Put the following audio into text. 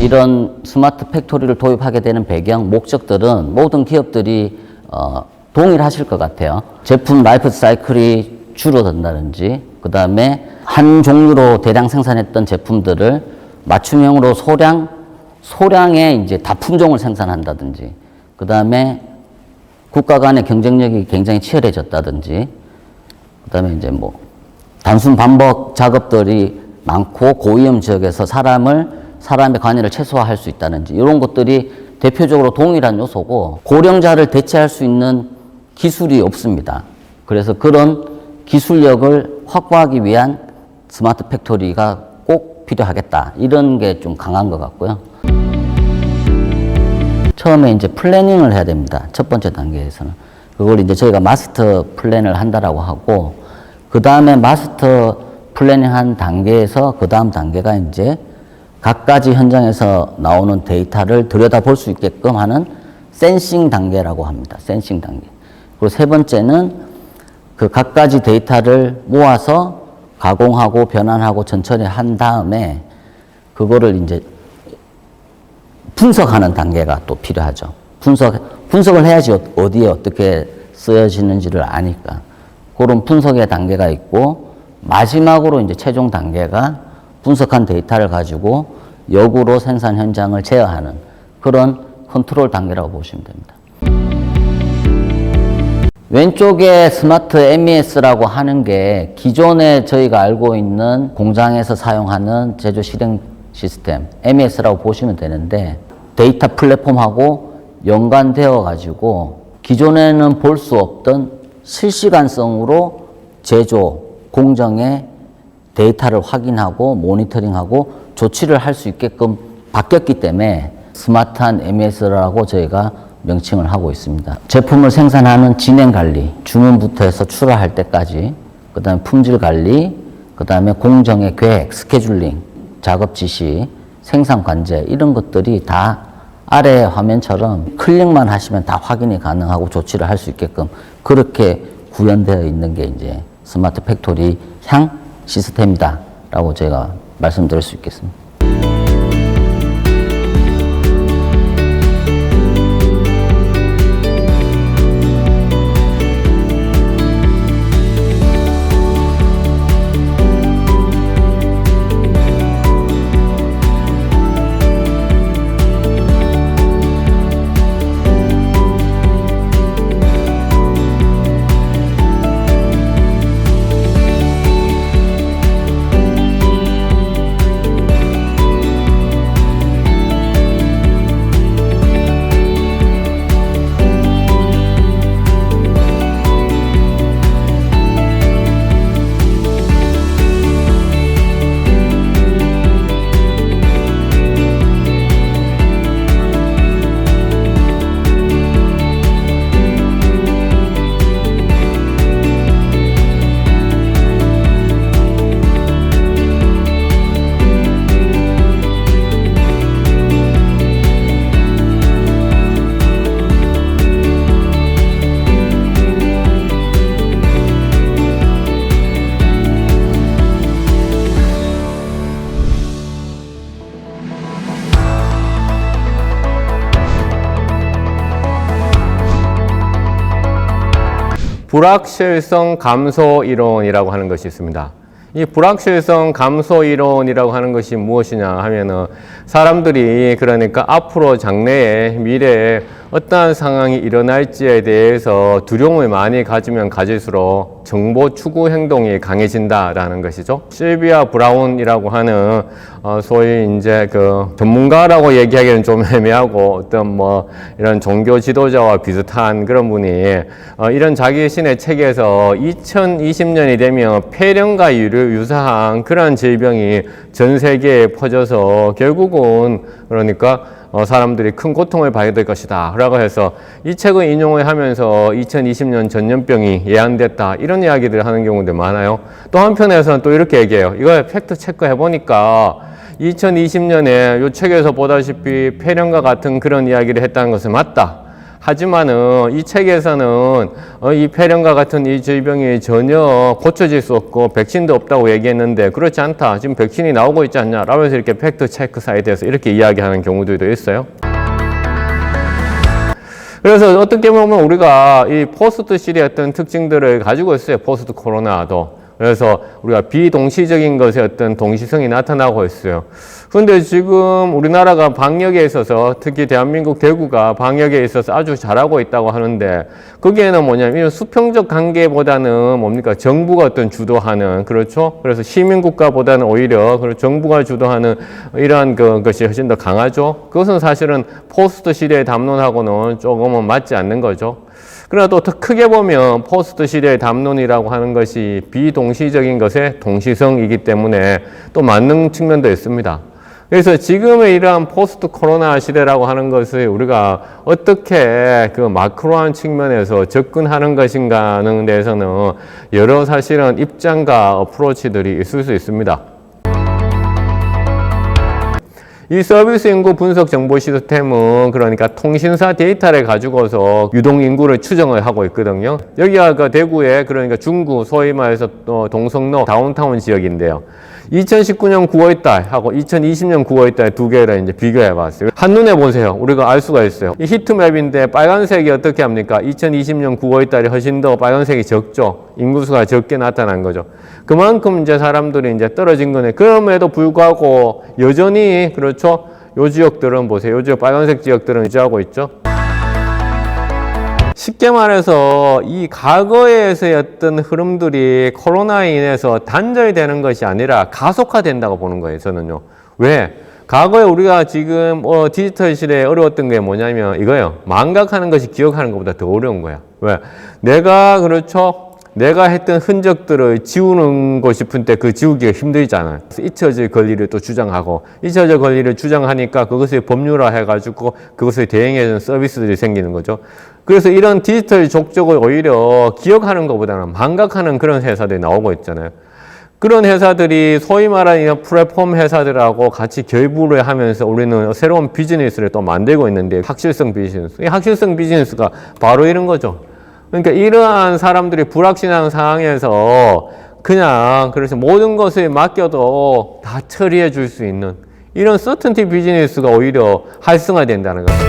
이런 스마트 팩토리를 도입하게 되는 배경, 목적들은 모든 기업들이 동일하실 것 같아요. 제품 라이프 사이클이 줄어든다든지, 그 다음에 한 종류로 대량 생산했던 제품들을 맞춤형으로 소량의 이제 다품종을 생산한다든지, 그 다음에 국가 간의 경쟁력이 굉장히 치열해졌다든지, 그 다음에 이제 뭐 단순 반복 작업들이 많고 고위험 지역에서 사람의 관여를 최소화할 수 있다든지, 이런 것들이 대표적으로 동일한 요소고, 고령자를 대체할 수 있는 기술이 없습니다. 그래서 그런 기술력을 확보하기 위한 스마트 팩토리가 꼭 필요하겠다, 이런 게 좀 강한 것 같고요. 처음에 이제 플래닝을 해야 됩니다. 첫 번째 단계에서는. 그걸 이제 저희가 마스터 플랜을 한다라고 하고, 그 다음에 마스터 플래닝 한 단계에서 그 다음 단계가 이제 각가지 현장에서 나오는 데이터를 들여다볼 수 있게끔 하는 센싱 단계라고 합니다. 센싱 단계. 그리고 세 번째는 그 각가지 데이터를 모아서 가공하고 변환하고 천천히 한 다음에 그거를 이제 분석하는 단계가 또 필요하죠. 분석을 해야지 어디에 어떻게 쓰여지는지를 아니까. 그런 분석의 단계가 있고, 마지막으로 이제 최종 단계가 분석한 데이터를 가지고 역으로 생산 현장을 제어하는 그런 컨트롤 단계라고 보시면 됩니다. 왼쪽에 스마트 MES라고 하는 게 기존에 저희가 알고 있는 공장에서 사용하는 제조 실행 시스템 MES라고 보시면 되는데, 데이터 플랫폼하고 연관되어 가지고 기존에는 볼 수 없던 실시간성으로 제조 공정의 데이터를 확인하고 모니터링하고 조치를 할 수 있게끔 바뀌었기 때문에 스마트한 MES라고 저희가 명칭을 하고 있습니다. 제품을 생산하는 진행 관리, 주문부터 해서 출하할 때까지, 그 다음에 품질 관리, 그 다음에 공정의 계획, 스케줄링, 작업 지시, 생산 관제, 이런 것들이 다 아래 화면처럼 클릭만 하시면 다 확인이 가능하고 조치를 할 수 있게끔 그렇게 구현되어 있는 게 이제 스마트 팩토리 향 시스템이다 라고 제가 말씀드릴 수 있겠습니다. 불확실성 감소 이론이라고 하는 것이 있습니다. 이 불확실성 감소 이론이라고 하는 것이 무엇이냐 하면은 사람들이 그러니까 앞으로 장래에 미래에 어떠한 상황이 일어날지에 대해서 두려움을 많이 가지면 가질수록 정보 추구 행동이 강해진다라는 것이죠. 실비아 브라운이라고 하는 소위 이제 그 전문가라고 얘기하기는 좀 애매하고 어떤 뭐 이런 종교 지도자와 비슷한 그런 분이 이런 자기 신의 책에서 2020년이 되면 폐렴과 유사한 그런 질병이 전 세계에 퍼져서 결국은 그러니까 사람들이 큰 고통을 받게 될 것이다 라고 해서 이 책을 인용을 하면서 2020년 전염병이 예언됐다 이런 이야기들을 하는 경우도 많아요. 또 한편에서는 또 이렇게 얘기해요. 이걸 팩트 체크 해보니까 2020년에 이 책에서 보다시피 폐렴과 같은 그런 이야기를 했다는 것은 맞다. 하지만은 이 책에서는 이 폐렴과 같은 이 질병이 전혀 고쳐질 수 없고 백신도 없다고 얘기했는데 그렇지 않다. 지금 백신이 나오고 있지 않냐. 라면서 이렇게 팩트 체크 사이트에서 이렇게 이야기하는 경우들도 있어요. 그래서 어떻게 보면 우리가 이 포스트 시리의 어떤 특징들을 가지고 있어요. 포스트 코로나도. 그래서 우리가 비동시적인 것의 어떤 동시성이 나타나고 있어요. 근데 지금 우리나라가 방역에 있어서 특히 대한민국 대구가 방역에 있어서 아주 잘하고 있다고 하는데 거기에는 뭐냐면 이런 수평적 관계보다는 뭡니까? 정부가 어떤 주도하는 그렇죠? 그래서 시민국가보다는 오히려 정부가 주도하는 이러한 것이 훨씬 더 강하죠. 그것은 사실은 포스트 시대의 담론하고는 조금은 맞지 않는 거죠. 그러나 또 더 크게 보면 포스트 시대의 담론이라고 하는 것이 비동시적인 것의 동시성이기 때문에 또 맞는 측면도 있습니다. 그래서 지금의 이러한 포스트 코로나 시대라고 하는 것을 우리가 어떻게 그 마크로한 측면에서 접근하는 것인가는 대해서는 여러 사실은 입장과 어프로치들이 있을 수 있습니다. 이 서비스 인구 분석 정보 시스템은 그러니까 통신사 데이터를 가지고서 유동 인구를 추정을 하고 있거든요. 여기가 그 대구의 그러니까 중구 소위 말해서 동성로 다운타운 지역인데요. 2019년 9월달 하고 2020년 9월달 두 개를 이제 비교해 봤어요. 한눈에 보세요. 우리가 알 수가 있어요. 이 히트맵인데 빨간색이 어떻게 합니까? 2020년 9월달이 훨씬 더 빨간색이 적죠. 인구수가 적게 나타난 거죠. 그만큼 이제 사람들이 이제 떨어진 거네. 그럼에도 불구하고 여전히 그렇죠. 요 지역들은 보세요. 요 지역 빨간색 지역들은 유지하고 있죠. 쉽게 말해서 이 과거에서의 어떤 흐름들이 코로나에 인해서 단절되는 것이 아니라 가속화된다고 보는 거예요. 저는요. 왜? 과거에 우리가 지금 디지털 시대에 어려웠던 게 뭐냐면 이거예요. 망각하는 것이 기억하는 것보다 더 어려운 거야. 왜? 내가 그렇죠. 내가 했던 흔적들을 지우고 싶은 때 그 지우기가 힘들잖아요. 잊혀질 권리를 또 주장하고 잊혀질 권리를 주장하니까 그것을 법률화 해가지고 그것을 대행해주는 서비스들이 생기는 거죠. 그래서 이런 디지털 족적을 오히려 기억하는 것보다는 망각하는 그런 회사들이 나오고 있잖아요. 그런 회사들이 소위 말하는 이런 플랫폼 회사들하고 같이 결부를 하면서 우리는 새로운 비즈니스를 또 만들고 있는데 확실성 비즈니스. 이 확실성 비즈니스가 바로 이런 거죠. 그러니까 이러한 사람들이 불확실한 상황에서 그냥 그래서 모든 것을 맡겨도 다 처리해 줄 수 있는 이런 서턴티 비즈니스가 오히려 활성화된다는 거죠.